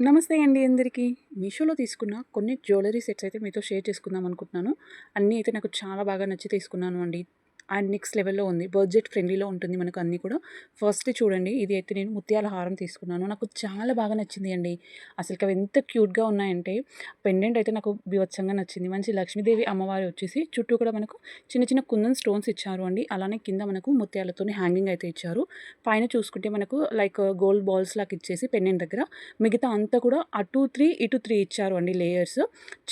నమస్తే అండి అందరికీ. మీషోలో తీసుకున్న కొన్ని జ్యువెలరీ సెట్స్ అయితే మీతో షేర్ చేసుకుందాం అనుకుంటున్నాను. అన్నీ అయితే నాకు చాలా బాగా నచ్చి తీసుకున్నాను అండి. అండ్ నెక్స్ట్ లెవెల్‌లో ఉంది. బడ్జెట్ ఫ్రెండ్లీలో ఉంటుంది మనకు అన్నీ కూడా. ఫస్ట్ చూడండి, ఇది అయితే నేను ముత్యాల హారం తీసుకున్నాను. నాకు చాలా బాగా నచ్చింది అండి. అసలుకి అవి ఎంత క్యూట్‌గా ఉన్నాయంటే, పెండెంట్ అయితే నాకు బీభత్సంగా నచ్చింది. మంచి లక్ష్మీదేవి అమ్మవారు వచ్చేసి చుట్టూ కూడా మనకు చిన్న చిన్న కుందన్ స్టోన్స్ ఇచ్చారు అండి. అలానే కింద మనకు ముత్యాలతోని హ్యాంగింగ్ అయితే ఇచ్చారు. పైన చూసుకుంటే మనకు లైక్ గోల్డ్ బాల్స్ లాగా ఇచ్చేసి పెండెంట్ దగ్గర మిగతా అంతా కూడా అటు 3, ఇటు 3 ఇచ్చారు అండి లేయర్స్.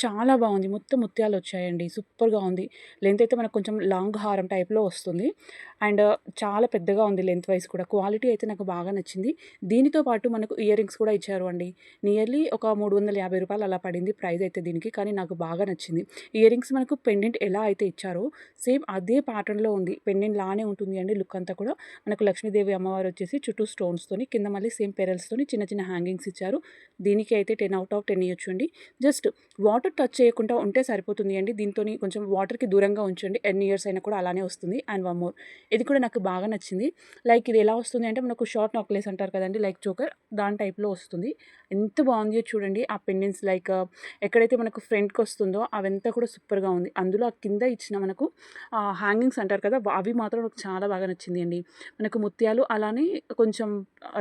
చాలా బాగుంది. మొత్తం ముత్యాలు వచ్చాయండి. సూపర్‌గా ఉంది. లెంత్ అయితే మనకు కొంచెం లాంగ్ హారం టైప్‌లో వస్తుంది. అండ్ చాలా పెద్దగా ఉంది లెంత్ వైస్ కూడా. క్వాలిటీ అయితే నాకు బాగా నచ్చింది. దీనితో పాటు మనకు ఇయర్ రింగ్స్ కూడా ఇచ్చారు అండి. నియర్లీ ఒక రూ. 350 అలా పడింది ప్రైస్ అయితే దీనికి. కానీ నాకు బాగా నచ్చింది. ఇయర్ రింగ్స్ మనకు పెండెంట్ ఎలా అయితే ఇచ్చారో సేమ్ అదే ప్యాటర్న్‌లో ఉంది. పెండెంట్ లానే ఉంటుంది అండి లుక్ అంతా కూడా. మనకు లక్ష్మీదేవి అమ్మవారు వచ్చేసి చుట్టూ స్టోన్స్‌తోని కింద మళ్ళీ సేమ్ పెరల్స్‌తోని చిన్న చిన్న హ్యాంగింగ్స్ ఇచ్చారు. దీనికి అయితే 10/10 ఇయ్యొచ్చు అండి. జస్ట్ వాటర్ టచ్ చేయకుండా ఉంటే సరిపోతుంది అండి. దీంతోని కొంచెం వాటర్‌కి దూరంగా ఉంచండి. ఎన్ని ఇయర్స్ అయినా కూడా అలానే వస్తుంది. అండ్ వన్ మోర్, ఇది కూడా నాకు బాగా నచ్చింది. లైక్ ఇది ఎలా వస్తుంది అంటే మనకు షార్ట్ నెక్లెస్ అంటారు కదండీ, లైక్ చోకర్ దాని టైప్‌లో వస్తుంది. ఎంత బాగుందో చూడండి. ఆ పెండెంట్స్ లైక్ ఎక్కడైతే మనకు ఫ్రంట్‌కి వస్తుందో అవంతా కూడా సూపర్‌గా ఉంది. అందులో ఆ కింద ఇచ్చిన మనకు హ్యాంగింగ్స్ అంటారు కదా, అవి మాత్రం నాకు చాలా బాగా నచ్చింది అండి. మనకు ముత్యాలు అలానే కొంచెం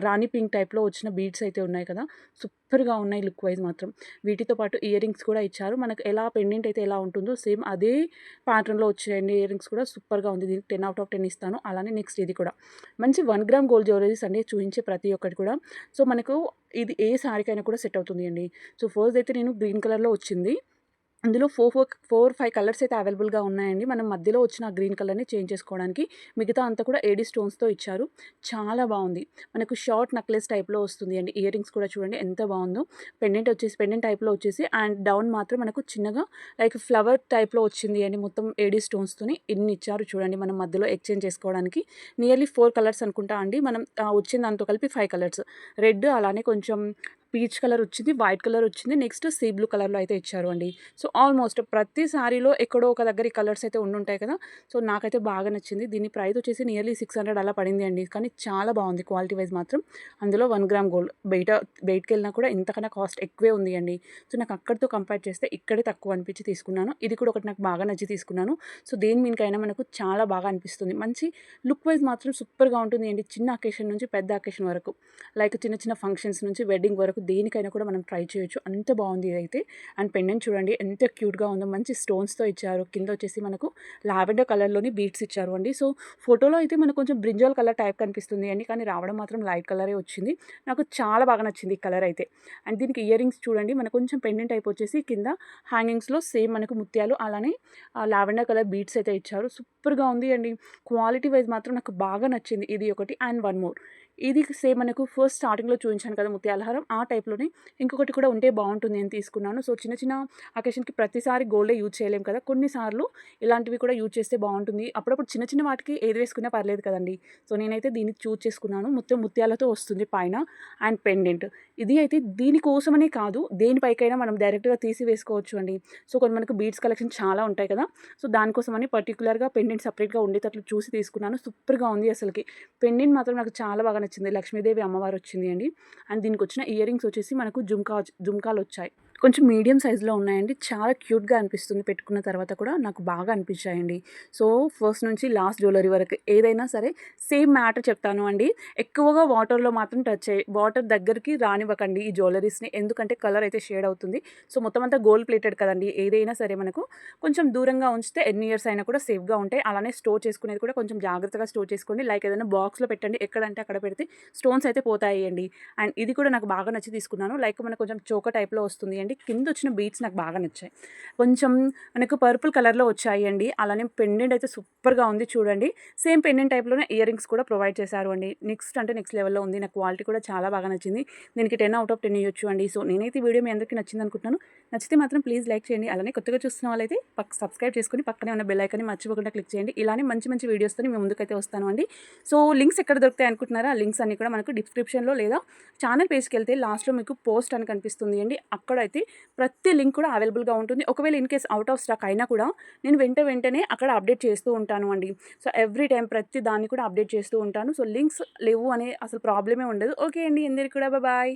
రాణి పింక్ టైప్‌లో వచ్చిన బీడ్స్ అయితే ఉన్నాయి కదా, సూపర్‌గా ఉన్నాయి లుక్ వైజ్ మాత్రం. వీటితో పాటు ఇయర్ రింగ్స్ కూడా ఇచ్చారు. మనకు ఎలా పెండెంట్ అయితే ఎలా ఉంటుందో సేమ్ అదే ప్యాటర్న్‌లో వచ్చాయండి ఇయర్ రింగ్స్ కూడా. సూపర్‌గా ఉంది. దీనికి 10/10 ఇస్తాను. అలానే నెక్స్ట్ ఇది కూడా మంచి 1 గ్రామ్ గోల్డ్ జ్యువెలరీస్ అండి చూయించే ప్రతి ఒక్కటి కూడా. సో మనకు ఇది ఏ శారీకైనా కూడా సెట్ అవుతుంది అండి. సో ఫస్ట్ అయితే నేను గ్రీన్ కలర్‌లో వచ్చింది. అందులో 5 కలర్స్ అయితే అవైలబుల్‌గా ఉన్నాయండి. మనం మధ్యలో వచ్చిన ఆ గ్రీన్ కలర్‌ని చేంజ్ చేసుకోవడానికి. మిగతా అంతా కూడా ఏడీ స్టోన్స్‌తో ఇచ్చారు. చాలా బావుంది. మనకు షార్ట్ నెక్లెస్ టైప్‌లో వస్తుంది అండి. ఇయర్ రింగ్స్ కూడా చూడండి ఎంత బావుందో. పెండెంట్ టైప్‌లో వచ్చేసి అండ్ డౌన్ మాత్రం మనకు చిన్నగా లైక్ ఫ్లవర్ టైప్‌లో వచ్చింది అండి. మొత్తం ఏడీ స్టోన్స్‌తోని ఇన్ని ఇచ్చారు చూడండి. మనం మధ్యలో ఎక్స్‌చేంజ్ చేసుకోవడానికి. నియర్లీ 4 కలర్స్ అనుకుంటా అండి. మనం వచ్చిన దాంతో కలిపి 5 కలర్స్. రెడ్ అలానే కొంచెం పీచ్ కలర్ వచ్చింది, వైట్ కలర్ వచ్చింది. నెక్స్ట్ సీ బ్లూ కలర్‌లో అయితే ఇచ్చారు అండి. సో ఆల్మోస్ట్ ప్రతి సారీలో ఎక్కడో ఒక దగ్గర ఈ కలర్స్ అయితే ఉండుంటాయి కదా. సో నాకైతే బాగా నచ్చింది. దీని ప్రైస్ వచ్చేసి నియర్లీ 600 అలా పడింది అండి. కానీ చాలా బాగుంది క్వాలిటీ వైజ్ మాత్రం. అందులో 1 గ్రామ్ గోల్డ్. బయటికెళ్ళినా కూడా ఇంతకన్నా కాస్ట్ ఎక్కువే ఉంది అండి. సో నాకు అక్కడితో కంపేర్ చేస్తే ఇక్కడే తక్కువ అనిపించి తీసుకున్నాను. ఇది కూడా ఒకటి నాకు బాగా నచ్చి తీసుకున్నాను. సో దేని మీదకైనా మనకు చాలా బాగా అనిపిస్తుంది. మంచి లుక్ వైజ్ మాత్రం సూపర్‌గా ఉంటుంది అండి. చిన్న అకేషన్ నుంచి పెద్ద అకేషన్ వరకు. లైక్ చిన్న చిన్న ఫంక్షన్స్ నుంచి వెడ్డింగ్ వరకు దేనికైనా కూడా మనం ట్రై చేయొచ్చు. అంత బాగుంది ఇదైతే. అండ్ పెండెంట్ చూడండి ఎంత క్యూట్‌గా ఉందో. మంచి స్టోన్స్‌తో ఇచ్చారు. కింద వచ్చేసి మనకు లావెండర్ కలర్‌లోని బీడ్స్ ఇచ్చారు అండి. సో ఫోటోలో అయితే మనకు కొంచెం బ్రింజాల్ కలర్ టైప్ కనిపిస్తుంది అండి. కానీ రావడం మాత్రం లైట్ కలరే వచ్చింది. నాకు చాలా బాగా నచ్చింది ఈ కలర్ అయితే. అండ్ దీనికి ఇయర్ రింగ్స్ చూడండి. మనకు కొంచెం పెండెంట్ టైప్ వచ్చేసి కింద హ్యాంగింగ్స్‌లో సేమ్ మనకు ముత్యాలు అలానే లావెండర్ కలర్ బీడ్స్ అయితే ఇచ్చారు. సూపర్‌గా ఉంది అండి. క్వాలిటీ వైజ్ మాత్రం నాకు బాగా నచ్చింది. ఇది ఒకటి అండ్ వన్ మోర్, ఇది సేమ్ మనకు ఫస్ట్ స్టార్టింగ్‌లో చూయించాను కదా ముత్యాల హారం, ఆ టైప్‌లోనే ఇంకొకటి కూడా ఉంటే బావుంటుంది అని తీసుకున్నాను. సో చిన్న చిన్న అకేషన్‌కి ప్రతిసారి గోల్డే యూజ్ చేయలేం కదా. కొన్నిసార్లు ఇలాంటివి కూడా యూజ్ చేస్తే బావుంటుంది. అప్పుడప్పుడు చిన్న చిన్న వాటికి ఏది వేసుకున్నా పర్లేదు కదండీ. సో నేనైతే దీన్ని చూజ్ చేసుకున్నాను. మొత్తం ముత్యాలతో వస్తుంది పైన అండ్ పెండెంట్. ఇది అయితే దీనికోసమనే కాదు, దేనిపైకైనా మనం డైరెక్ట్‌గా తీసి వేసుకోవచ్చు అండి. సో కొన్ని మనకు బీడ్స్ కలెక్షన్ చాలా ఉంటాయి కదా. సో దానికోసమని పర్టిక్యులర్‌గా పెండెంట్ సెపరేట్‌గా ఉండేటట్లు చూసి తీసుకున్నాను. సూపర్‌గా ఉంది అసలకి. పెండెంట్ మాత్రం నాకు చాలా బాగా నచ్చింది. లక్ష్మీదేవి అమ్మవారు వచ్చింది అండి. అండ్ దీనికొచ్చిన ఇయర్ రింగ్స్ వచ్చేసి మనకు జుంకాలొచ్చాయి. కొంచెం మీడియం సైజ్‌లో ఉన్నాయండి. చాలా క్యూట్‌గా అనిపిస్తుంది పెట్టుకున్న తర్వాత కూడా. నాకు బాగా అనిపించాయండి. సో ఫస్ట్ నుంచి లాస్ట్ జ్యువెలరీ వరకు ఏదైనా సరే సేమ్ మ్యాటర్ చెప్తాను అండి. ఎక్కువగా వాటర్‌లో మాత్రం వాటర్ దగ్గరికి రానివ్వకండి ఈ జ్యువెలరీస్‌ని. ఎందుకంటే కలర్ అయితే షేడ్ అవుతుంది. సో మొత్తం అంతా గోల్డ్ ప్లేటెడ్ కదండీ. ఏదైనా సరే మనకు కొంచెం దూరంగా ఉంచితే ఎన్ని ఇయర్స్ అయినా కూడా సేఫ్‌గా ఉంటాయి. అలానే స్టోర్ చేసుకునేది కూడా కొంచెం జాగ్రత్తగా స్టోర్ చేసుకోండి. లైక్ ఏదైనా బాక్స్‌లో పెట్టండి. ఎక్కడంటే అక్కడ పెడితే స్టోన్స్ అయితే పోతాయి అండి. అండ్ ఇది కూడా నాకు బాగా నచ్చి తీసుకున్నాను. లైక్ మనకు కొంచెం చోకర్ టైప్‌లో వస్తుంది అండి. కింద వచ్చిన బీడ్స్ నాకు బాగా నచ్చాయి. కొంచెం మనకు పర్పుల్ కలర్‌లో వచ్చాయి అండి. అలానే పెండెంట్ అయితే సూపర్‌గా ఉంది చూడండి. సేమ్ పెండెంట్ టైప్‌లోనే ఇయర్ రింగ్స్ కూడా ప్రొవైడ్ చేశారు అండి. నెక్స్ట్ లెవెల్‌లో ఉంది. నాకు క్వాలిటీ కూడా చాలా బాగా నచ్చింది. దీనికి 10/10 ఇయ్యొచ్చు అండి. సో నేనైతే ఈ వీడియో మీ అందరికీ నచ్చింది అనుకుంటున్నాను. నచ్చితే మాత్రం ప్లీజ్ లైక్ చేయండి. అలానే కొత్తగా చూస్తున్న వాళ్ళైతే సబ్స్క్రైబ్ చేసుకొని పక్కనే ఉన్న బెల్ ఐకాన్ని మర్చిపోకుండా క్లిక్ చేయండి. ఇలానే మంచి మంచి వీడియోస్‌తోని మీ ముందుకైతే వస్తాను అండి. సో లింక్స్ ఎక్కడ దొరుకుతాయి అనుకుంటున్నారా? ఆ లింక్స్ అన్నీ కూడా మనకు డిస్క్రిప్షన్‌లో లేదా ఛానల్ పేజ్‌కెళ్తే లాస్ట్‌లో మీకు పోస్ట్ అని కనిపిస్తుంది అండి. అక్కడైతే ప్రతి లింక్ కూడా అవైలబుల్‌గా ఉంటుంది. ఒకవేళ in case out of stock అయినా కూడా నేను వెంటనే అక్కడ అప్డేట్ చేస్తూ ఉంటాను అండి. సో ఎవ్రీ టైమ్ ప్రతి దాన్ని కూడా అప్డేట్ చేస్తూ ఉంటాను. సో లింక్స్ లేవు అనే అసలు ప్రాబ్లమే ఉండదు. ఓకే అండి. అందరికీ కూడా బాయ్.